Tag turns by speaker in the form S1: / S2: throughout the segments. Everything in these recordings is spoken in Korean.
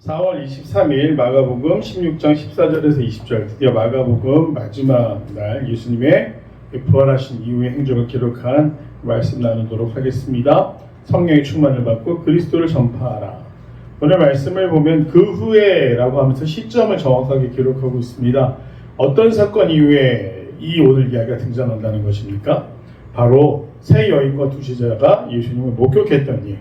S1: 4월 23일 마가복음 16장 14절에서 20절, 드디어 마가복음 마지막 날 예수님의 부활하신 이후의 행적을 기록한 말씀 나누도록 하겠습니다. 성령의 충만을 받고 그리스도를 전파하라. 오늘 말씀을 보면 그 후에 라고 하면서 시점을 정확하게 기록하고 있습니다. 어떤 사건 이후에 이 오늘 이야기가 등장한다는 것입니까? 바로 세 여인과 두 제자가 예수님을 목격했던 일.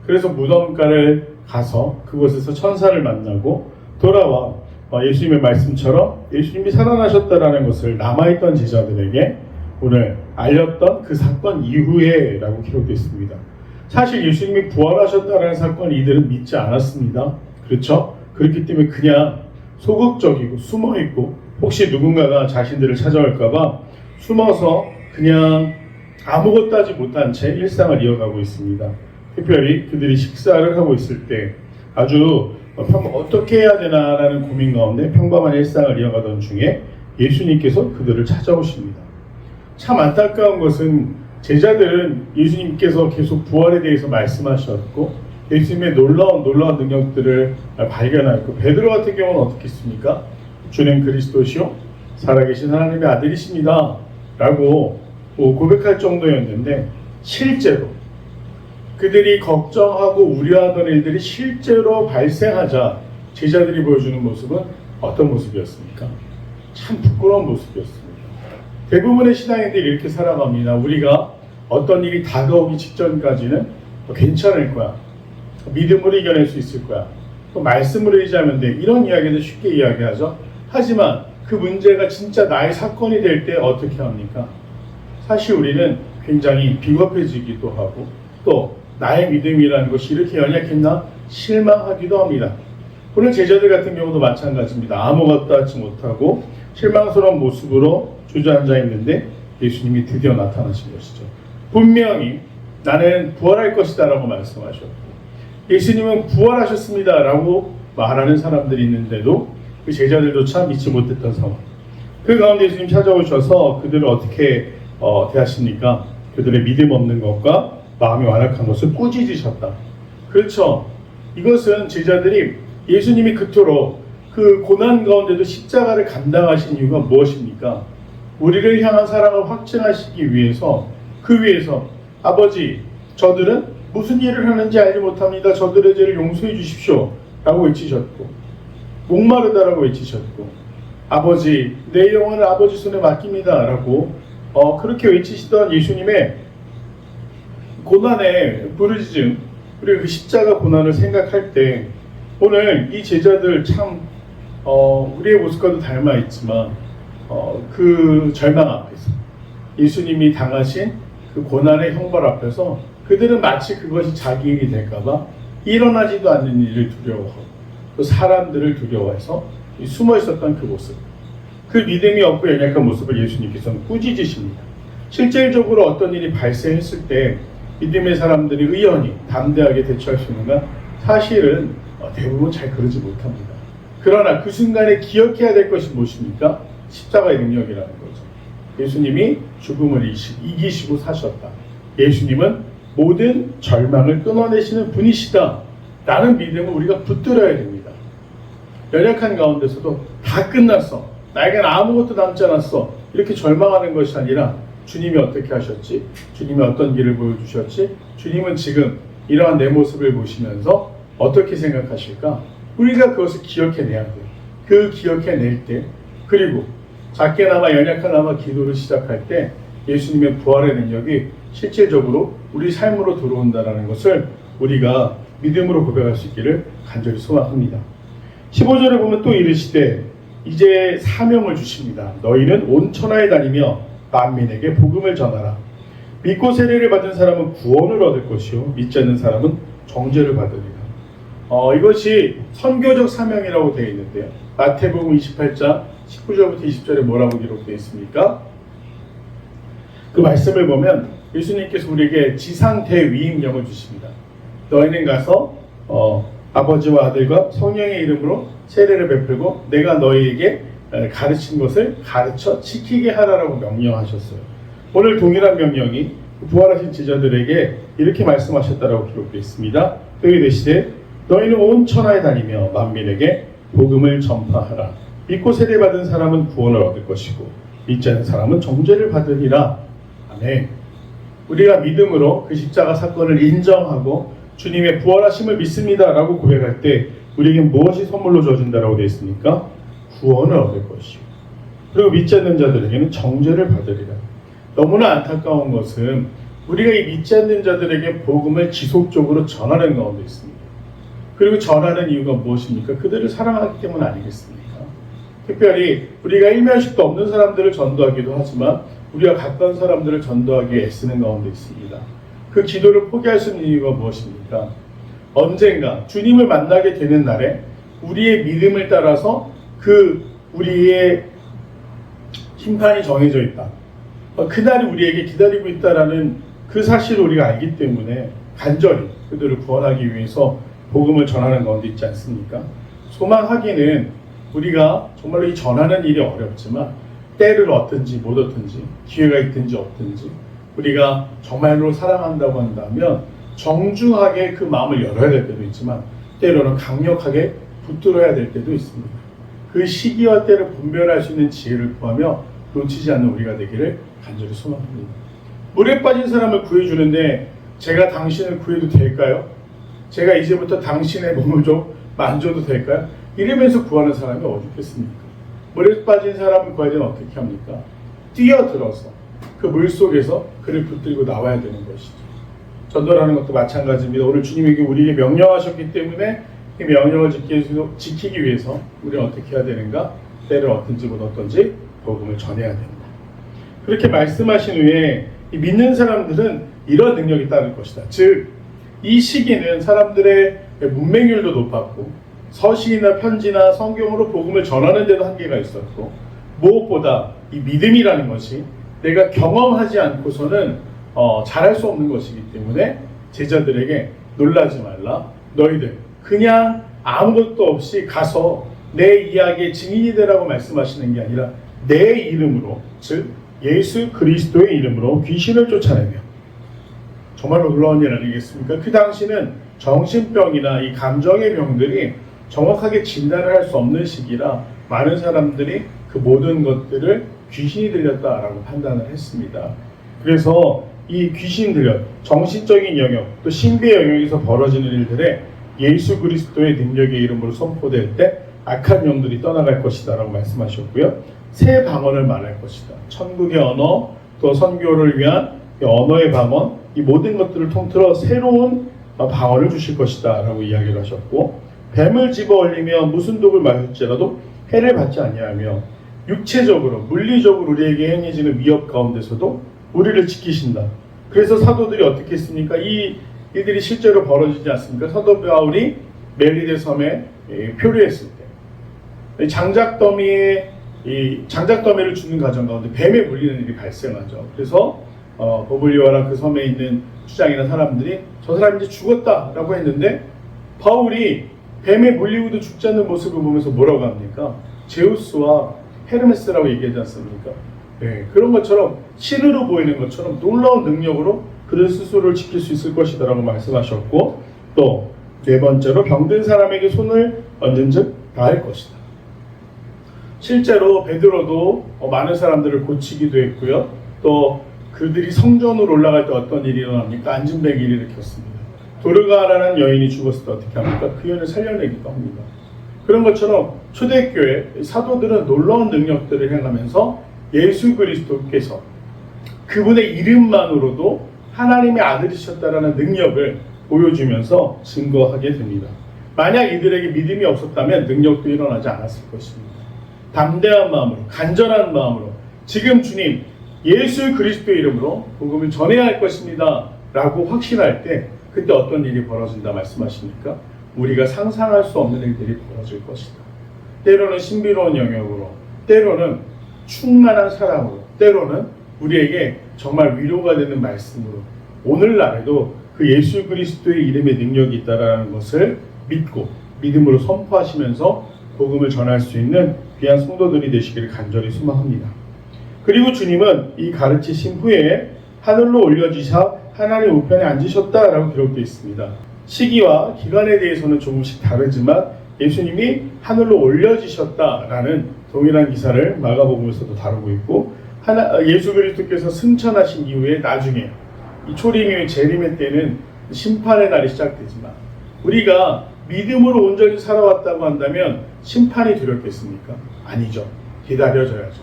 S1: 그래서 무덤가를 가서 그곳에서 천사를 만나고 돌아와 예수님의 말씀처럼 예수님이 살아나셨다라는 것을 남아있던 제자들에게 오늘 알렸던 그 사건 이후에 라고 기록되어 있습니다. 사실 예수님이 부활하셨다라는 사건 이들은 믿지 않았습니다. 그렇죠? 그렇기 때문에 그냥 소극적이고 숨어있고 혹시 누군가가 자신들을 찾아올까봐 숨어서 그냥 아무것도 하지 못한 채 일상을 이어가고 있습니다. 특별히 그들이 식사를 하고 있을 때 아주 어떻게 해야 되나라는 고민 가운데 평범한 일상을 이어가던 중에 예수님께서 그들을 찾아오십니다. 참 안타까운 것은 제자들은 예수님께서 계속 부활에 대해서 말씀하셨고 예수님의 놀라운 능력들을 발견하였고 베드로 같은 경우는 어떻게 했습니까? 주는 그리스도시요 살아계신 하나님의 아들이십니다 라고 고백할 정도였는데 실제로 그들이 걱정하고 우려하던 일들이 실제로 발생하자 제자들이 보여주는 모습은 어떤 모습이었습니까? 참 부끄러운 모습이었습니다. 대부분의 신앙인들이 이렇게 살아갑니다. 우리가 어떤 일이 다가오기 직전까지는 괜찮을 거야. 믿음으로 이겨낼 수 있을 거야. 또 말씀으로 의지하면 돼. 이런 이야기도 쉽게 이야기하죠. 하지만 그 문제가 진짜 나의 사건이 될 때 어떻게 합니까? 사실 우리는 굉장히 비겁해지기도 하고 또 나의 믿음이라는 것이 이렇게 연약했나 실망하기도 합니다. 오늘 제자들 같은 경우도 마찬가지입니다. 아무것도 하지 못하고 실망스러운 모습으로 주저앉아 있는데 예수님이 드디어 나타나신 것이죠. 분명히 나는 부활할 것이다 라고 말씀하셨고 예수님은 부활하셨습니다 라고 말하는 사람들이 있는데도 그 제자들조차 믿지 못했던 상황. 그 가운데 예수님 찾아오셔서 그들을 어떻게 대하십니까? 그들의 믿음 없는 것과 마음이 완악한 것을 꾸짖으셨다. 그렇죠. 이것은 제자들이 예수님이 그토록 그 고난 가운데도 십자가를 감당하신 이유가 무엇입니까? 우리를 향한 사랑을 확증하시기 위해서 그 위에서 아버지 저들은 무슨 일을 하는지 알지 못합니다. 저들의 죄를 용서해 주십시오 라고 외치셨고 목마르다라고 외치셨고 아버지 내 영혼을 아버지 손에 맡깁니다 라고 그렇게 외치시던 예수님의 고난의 부르짖음, 우리가 그 십자가 고난을 생각할 때 오늘 이 제자들 참 우리의 모습과도 닮아 있지만 그 절망 앞에서 예수님이 당하신 그 고난의 형벌 앞에서 그들은 마치 그것이 자기 일이 될까봐 일어나지도 않는 일을 두려워하고 또 사람들을 두려워해서 숨어 있었던 그 모습, 그 믿음이 없고 연약한 모습을 예수님께서는 꾸짖으십니다. 실질적으로 어떤 일이 발생했을 때 믿음의 사람들이 의연히 담대하게 대처할 수 있는가? 사실은 대부분 잘 그러지 못합니다. 그러나 그 순간에 기억해야 될 것이 무엇입니까? 십자가의 능력이라는 거죠. 예수님이 죽음을 이기시고 사셨다. 예수님은 모든 절망을 끊어내시는 분이시다. 라는 믿음을 우리가 붙들어야 됩니다. 연약한 가운데서도 다 끝났어. 나에겐 아무것도 남지 않았어. 이렇게 절망하는 것이 아니라 주님이 어떻게 하셨지? 주님이 어떤 길을 보여주셨지? 주님은 지금 이러한 내 모습을 보시면서 어떻게 생각하실까? 우리가 그것을 기억해내야 돼요. 그 기억해낼 때 그리고 작게나마 연약하나마 기도를 시작할 때 예수님의 부활의 능력이 실질적으로 우리 삶으로 들어온다는 것을 우리가 믿음으로 고백할 수 있기를 간절히 소망합니다. 15절에 보면 또 이르시되 이제 사명을 주십니다. 너희는 온 천하에 다니며 만민에게 복음을 전하라. 믿고 세례를 받은 사람은 구원을 얻을 것이요 믿지 않는 사람은 정죄를 받으리라. 이것이 선교적 사명이라고 되어 있는데요. 마태복음 28장 19절부터 20절에 뭐라고 기록되어 있습니까? 그 말씀을 보면 예수님께서 우리에게 지상 대위임령을 주십니다. 너희는 가서 아버지와 아들과 성령의 이름으로 세례를 베풀고 내가 너희에게 가르친 것을 가르쳐 지키게 하라라고 명령하셨어요. 오늘 동일한 명령이 부활하신 제자들에게 이렇게 말씀하셨다라고 기록되어 있습니다. 너희 되시되 너희는 온 천하에 다니며 만민에게 복음을 전파하라. 믿고 세례받은 사람은 구원을 얻을 것이고 믿지 않는 사람은 정죄를 받으리라. 아멘. 우리가 믿음으로 그 십자가 사건을 인정하고 주님의 부활하심을 믿습니다 라고 고백할 때 우리에게 무엇이 선물로 주어진다라고 되어 있습니까? 구원을 얻을 것이고, 그리고 믿지 않는 자들에게는 정죄를 받으리라. 너무나 안타까운 것은 우리가 이 믿지 않는 자들에게 복음을 지속적으로 전하는 가운데 있습니다. 그리고 전하는 이유가 무엇입니까? 그들을 사랑하기 때문 아니겠습니까? 특별히 우리가 일면식도 없는 사람들을 전도하기도 하지만 우리가 가까운 사람들을 전도하기 위해 애쓰는 가운데 있습니다. 그 기도를 포기할 수 있는 이유가 무엇입니까? 언젠가 주님을 만나게 되는 날에 우리의 믿음을 따라서 우리의 심판이 정해져 있다. 그날이 우리에게 기다리고 있다라는 그 사실을 우리가 알기 때문에 간절히 그들을 구원하기 위해서 복음을 전하는 가운데 있지 않습니까? 소망하기는 우리가 정말로 이 전하는 일이 어렵지만 때를 얻든지 못 얻든지 기회가 있든지 없든지 우리가 정말로 사랑한다고 한다면 정중하게 그 마음을 열어야 될 때도 있지만 때로는 강력하게 붙들어야 될 때도 있습니다. 그 시기와 때를 분별할 수 있는 지혜를 구하며 놓치지 않는 우리가 되기를 간절히 소망합니다. 물에 빠진 사람을 구해주는데 제가 당신을 구해도 될까요? 제가 이제부터 당신의 몸을 좀 만져도 될까요? 이러면서 구하는 사람이 어떻겠습니까? 물에 빠진 사람을 구할 때는 어떻게 합니까? 뛰어들어서 그 물속에서 그를 붙들고 나와야 되는 것이죠. 전도라는 것도 마찬가지입니다. 오늘 주님에게 우리에게 명령하셨기 때문에 이 명령을 지키기 위해서 우리는 어떻게 해야 되는가? 때를 얻든지 못 얻든지 복음을 전해야 된다. 그렇게 말씀하신 후에 이 믿는 사람들은 이런 능력이 따를 것이다. 즉, 이 시기는 사람들의 문맹률도 높았고 서신이나 편지나 성경으로 복음을 전하는 데도 한계가 있었고 무엇보다 이 믿음이라는 것이 내가 경험하지 않고서는 잘할 수 없는 것이기 때문에 제자들에게 놀라지 말라. 너희들 그냥 아무것도 없이 가서 내 이야기의 증인이 되라고 말씀하시는 게 아니라 내 이름으로, 즉 예수 그리스도의 이름으로 귀신을 쫓아내며, 정말로 놀라운 일 아니겠습니까? 그 당시는 정신병이나 이 감정의 병들이 정확하게 진단을 할 수 없는 시기라 많은 사람들이 그 모든 것들을 귀신이 들렸다라고 판단을 했습니다. 그래서 이 귀신 들렸, 정신적인 영역, 또 신비의 영역에서 벌어지는 일들에 예수 그리스도의 능력의 이름으로 선포될 때 악한 영들이 떠나갈 것이다 라고 말씀하셨고요. 새 방언을 말할 것이다. 천국의 언어, 또 선교를 위한 언어의 방언, 이 모든 것들을 통틀어 새로운 방언을 주실 것이다 라고 이야기를 하셨고, 뱀을 집어 올리며 무슨 독을 마실지라도 해를 받지 아니하며 육체적으로 물리적으로 우리에게 행해지는 위협 가운데서도 우리를 지키신다. 그래서 사도들이 어떻게 했습니까? 이들이 실제로 벌어지지 않습니까? 사도 바울이 멜리데 섬에 표류했을 때 장작더미를 주는 과정 가운데 뱀에 물리는 일이 발생하죠. 그래서 버블리오라 그 섬에 있는 추장이나 사람들이 저 사람이 이제 죽었다라고 했는데 바울이 뱀에 물리고도 죽지 않는 모습을 보면서 뭐라고 합니까? 제우스와 헤르메스라고 얘기하지 않습니까? 네, 그런 것처럼 신으로 보이는 것처럼 놀라운 능력으로 그들 스스로를 지킬 수 있을 것이다 라고 말씀하셨고, 또 네 번째로 병든 사람에게 손을 얹은 즉 나을 것이다. 실제로 베드로도 많은 사람들을 고치기도 했고요. 또 그들이 성전으로 올라갈 때 어떤 일이 일어납니까? 안진뱅이를 일으켰습니다. 도르가라는 여인이 죽었을 때 어떻게 합니까? 그 여인을 살려내기도 합니다. 그런 것처럼 초대교회 사도들은 놀라운 능력들을 행하면서 예수 그리스도께서 그분의 이름만으로도 하나님의 아들이셨다라는 능력을 보여주면서 증거하게 됩니다. 만약 이들에게 믿음이 없었다면 능력도 일어나지 않았을 것입니다. 담대한 마음으로, 간절한 마음으로 지금 주님 예수 그리스도의 이름으로 복음을 전해야 할 것입니다 라고 확신할 때 그때 어떤 일이 벌어진다 말씀하십니까? 우리가 상상할 수 없는 일들이 벌어질 것이다. 때로는 신비로운 영역으로, 때로는 충만한 사랑으로, 때로는 우리에게 정말 위로가 되는 말씀으로 오늘날에도 그 예수 그리스도의 이름의 능력이 있다는 것을 믿고 믿음으로 선포하시면서 복음을 전할 수 있는 귀한 성도들이 되시기를 간절히 소망합니다. 그리고 주님은 이 가르치신 후에 하늘로 올려지사 하나님 우편에 앉으셨다라고 기록되어 있습니다. 시기와 기간에 대해서는 조금씩 다르지만 예수님이 하늘로 올려지셨다라는 동일한 기사를 마가복음에서도 다루고 있고, 예수 그리스도께서 승천하신 이후에 나중에 이 초림의 재림의 때는 심판의 날이 시작되지만, 우리가 믿음으로 온전히 살아왔다고 한다면 심판이 두렵겠습니까? 아니죠. 기다려져야죠.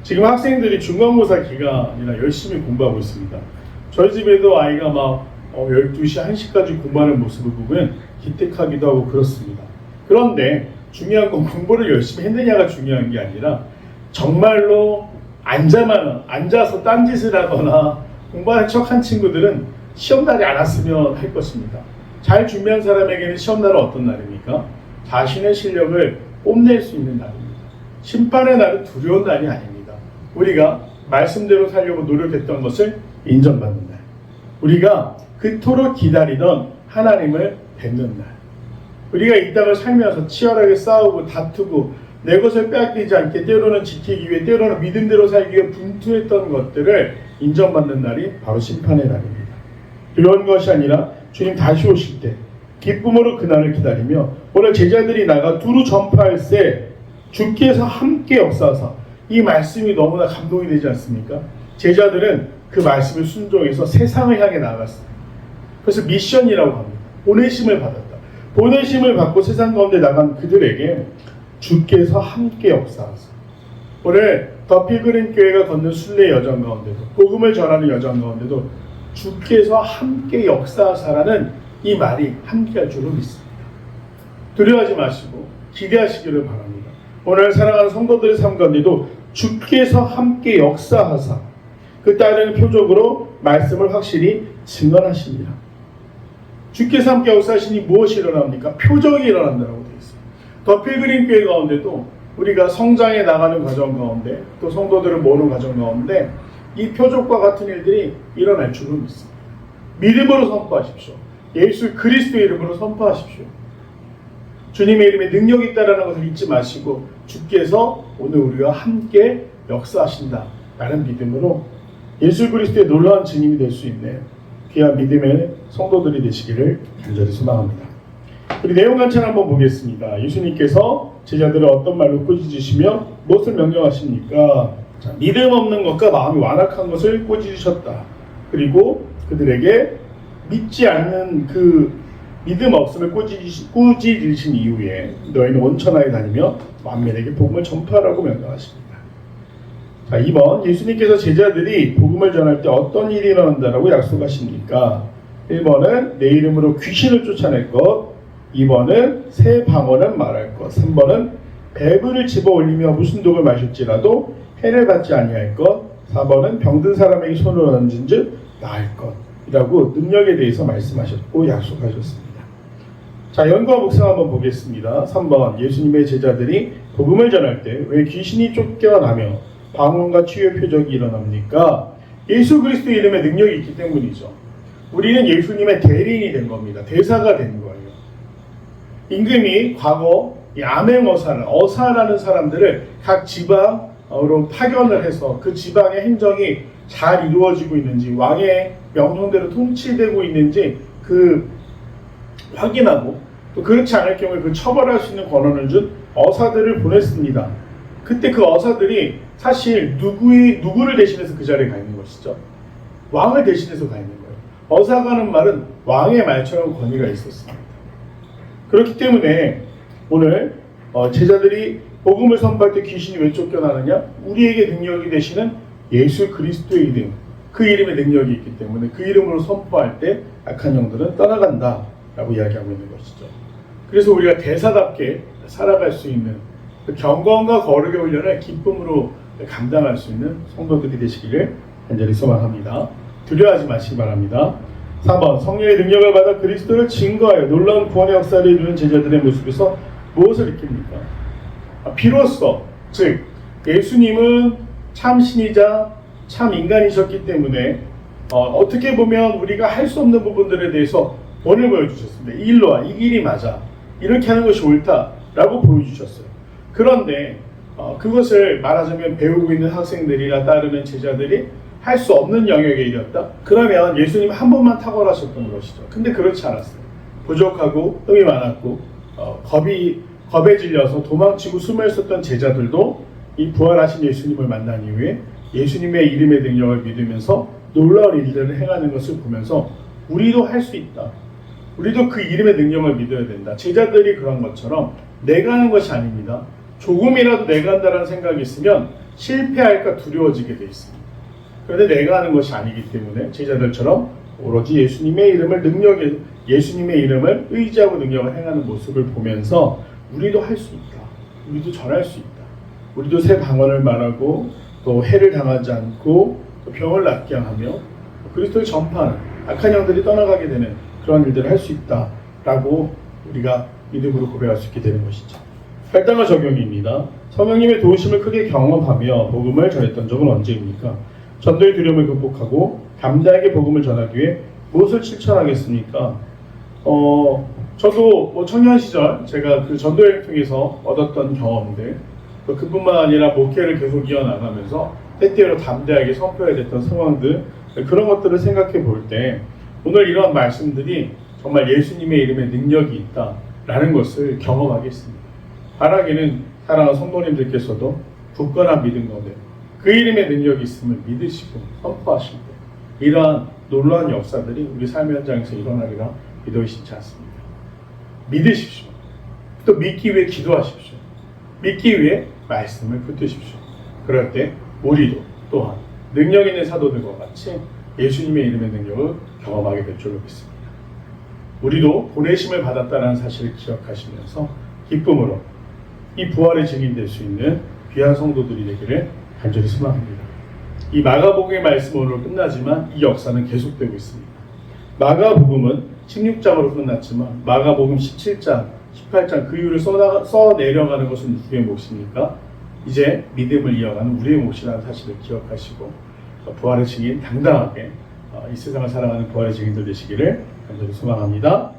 S1: 지금 학생들이 중간고사 기간이라 열심히 공부하고 있습니다. 저희 집에도 아이가 막 12시, 1시까지 공부하는 모습을 보면 기특하기도 하고 그렇습니다. 그런데 중요한 건 공부를 열심히 했느냐가 중요한 게 아니라, 정말로 앉아서 딴짓을 하거나 공부하는 척한 친구들은 시험날이 안 왔으면 할 것입니다. 잘 준비한 사람에게는 시험날은 어떤 날입니까? 자신의 실력을 뽐낼 수 있는 날입니다. 심판의 날은 두려운 날이 아닙니다. 우리가 말씀대로 살려고 노력했던 것을 인정받는 날, 우리가 그토록 기다리던 하나님을 뵙는 날, 우리가 이 땅을 살면서 치열하게 싸우고 다투고 내 것을 빼앗기지 않게 때로는 지키기 위해, 때로는 믿음대로 살기 위해 분투했던 것들을 인정받는 날이 바로 심판의 날입니다. 그런 것이 아니라 주님 다시 오실 때 기쁨으로 그날을 기다리며, 오늘 제자들이 나가 두루 전파할세 주께서 함께 역사하사, 이 말씀이 너무나 감동이 되지 않습니까? 제자들은 그 말씀을 순종해서 세상을 향해 나갔습니다. 그래서 미션이라고 합니다. 보내심을 받았다. 보내심을 받고 세상 가운데 나간 그들에게 주께서 함께 역사하사, 오늘 더 필그림 교회가 걷는 순례 여정 가운데도, 복음을 전하는 여정 가운데도 주께서 함께 역사하사라는 이 말이 함께할 줄로 믿습니다. 두려워하지 마시고 기대하시기를 바랍니다. 오늘 사랑하는 성도들의 삶 가운데도 주께서 함께 역사하사, 그 따르는 표적으로 말씀을 확실히 증언하십니다. 주께서 함께 역사하시니 무엇이 일어납니까? 표적이 일어난다고 되어 있습니다. 더 필그림 교회 가운데도 우리가 성장해 나가는 과정 가운데, 또 성도들을 모으는 과정 가운데 이 표적과 같은 일들이 일어날 줄로 믿습니다. 믿음으로 선포하십시오. 예수 그리스도의 이름으로 선포하십시오. 주님의 이름에 능력이 있다는 것을 잊지 마시고, 주께서 오늘 우리와 함께 역사하신다 라는 믿음으로 예수 그리스도의 놀라운 증인이 될 수 있는 귀한 믿음의 성도들이 되시기를 간절히 소망합니다. 우리 내용 관찰 한번 보겠습니다. 예수님께서 제자들을 어떤 말로 꾸짖으시며 무엇을 명령하십니까? 자, 믿음 없는 것과 마음이 완악한 것을 꾸짖으셨다. 그리고 그들에게 믿지 않는 그 믿음 없음을 꾸짖으신 이후에 너희는 온천하에 다니며 만민에게 복음을 전파하라고 명령하십니다. 자, 2번, 예수님께서 제자들이 복음을 전할 때 어떤 일이 일어난다라고 약속하십니까? 1번은 내 이름으로 귀신을 쫓아낼 것, 2번은 새 방언은 말할 것, 3번은 배부를 집어 올리며 무슨 독을 마실지라도 해를 받지 아니할 것, 4번은 병든 사람에게 손을 얹은 즉 나을 것이라고 능력에 대해서 말씀하셨고 약속하셨습니다. 자, 연구와 묵상 한번 보겠습니다. 3번, 예수님의 제자들이 복음을 전할 때 왜 귀신이 쫓겨나며 방언과 치유의 표적이 일어납니까? 예수 그리스도의 이름에 능력이 있기 때문이죠. 우리는 예수님의 대리인이 된 겁니다. 대사가 된 거예요. 임금이 과거 이 어사라는 사람들을 각 지방으로 파견을 해서 그 지방의 행정이 잘 이루어지고 있는지, 왕의 명령대로 통치되고 있는지 그 확인하고, 또 그렇지 않을 경우에 그 처벌할 수 있는 권한을 준 어사들을 보냈습니다. 그때 그 어사들이 사실 누구를 대신해서 그 자리에 가 있는 것이죠? 왕을 대신해서 가 있는 거예요. 어사가 하는 말은 왕의 말처럼 권위가 있었습니다. 그렇기 때문에 오늘 제자들이 복음을 선포할 때 귀신이 왜 쫓겨나느냐? 우리에게 능력이 되시는 예수 그리스도의 이름, 그 이름에 능력이 있기 때문에 그 이름으로 선포할 때 악한 영들은 떠나간다 라고 이야기하고 있는 것이죠. 그래서 우리가 대사답게 살아갈 수 있는 그 경건과 거룩의 훈련을 기쁨으로 감당할 수 있는 성도들이 되시기를 간절히 소망합니다. 두려워하지 마시기 바랍니다. 4번, 성령의 능력을 받아 그리스도를 증거하여 놀라운 구원의 역사를 이루는 제자들의 모습에서 무엇을 느낍니까? 비로소, 즉 예수님은 참 신이자 참 인간이셨기 때문에 어떻게 보면 우리가 할 수 없는 부분들에 대해서 본을 보여주셨습니다. 이 일로 와, 이 길이 맞아, 이렇게 하는 것이 옳다라고 보여주셨어요. 그런데 그것을 말하자면 배우고 있는 학생들이나 따르는 제자들이 할 수 없는 영역에 이르렀다? 그러면 예수님 한 번만 탁월하셨던 것이죠. 근데 그렇지 않았어요. 부족하고 흠이 많았고 겁에 질려서 도망치고 숨어 있었던 제자들도 이 부활하신 예수님을 만난 이후에 예수님의 이름의 능력을 믿으면서 놀라운 일들을 행하는 것을 보면서 우리도 할 수 있다. 우리도 그 이름의 능력을 믿어야 된다. 제자들이 그런 것처럼 내가 하는 것이 아닙니다. 조금이라도 내가 한다는 생각이 있으면 실패할까 두려워지게 돼 있습니다. 그런데 내가 하는 것이 아니기 때문에 제자들처럼 오로지 예수님의 이름을 의지하고 능력을 행하는 모습을 보면서 우리도 할 수 있다. 우리도 전할 수 있다. 우리도 새 방언을 말하고 또 해를 당하지 않고 또 병을 낫게 하며 그리스도를 전파하는 악한 영들이 떠나가게 되는 그런 일들을 할 수 있다라고 우리가 믿음으로 고백할 수 있게 되는 것이죠. 할당과 적용입니다. 성령님의 도우심을 크게 경험하며 복음을 전했던 적은 언제입니까? 전도의 두려움을 극복하고 담대하게 복음을 전하기 위해 무엇을 실천하겠습니까? 저도 청년 시절 제가 그 전도회를 통해서 얻었던 경험들, 또 그뿐만 아니라 목회를 계속 이어나가면서 때때로 담대하게 선포해야 됐던 상황들, 그런 것들을 생각해 볼 때 오늘 이러한 말씀들이 정말 예수님의 이름에 능력이 있다라는 것을 경험하게 했습니다. 바라기는 사랑하는 성도님들께서도 굳건한 믿음 가운데 그 이름의 능력이 있음을 믿으시고 선포하실 때 이러한 놀라운 역사들이 우리 삶의 현장에서 일어나리라 믿어 의심치 않습니다. 믿으십시오. 또 믿기 위해 기도하십시오. 믿기 위해 말씀을 붙드십시오. 그럴 때 우리도 또한 능력 있는 사도들과 같이 예수님의 이름의 능력을 경험하게 될 줄로 믿습니다. 우리도 보내심을 받았다는 사실을 기억하시면서 기쁨으로 이 부활의 증인 될 수 있는 귀한 성도들이 되기를 간절히 소망합니다. 이 마가복음의 말씀 오늘 끝나지만 이 역사는 계속되고 있습니다. 마가복음은 16장으로 끝났지만 마가복음 17장, 18장 그 이유를 써 내려가는 것은 누구의 몫입니까? 이제 믿음을 이어가는 우리의 몫이라는 사실을 기억하시고 부활의 증인 당당하게 이 세상을 살아가는 부활의 증인들 되시기를 간절히 소망합니다.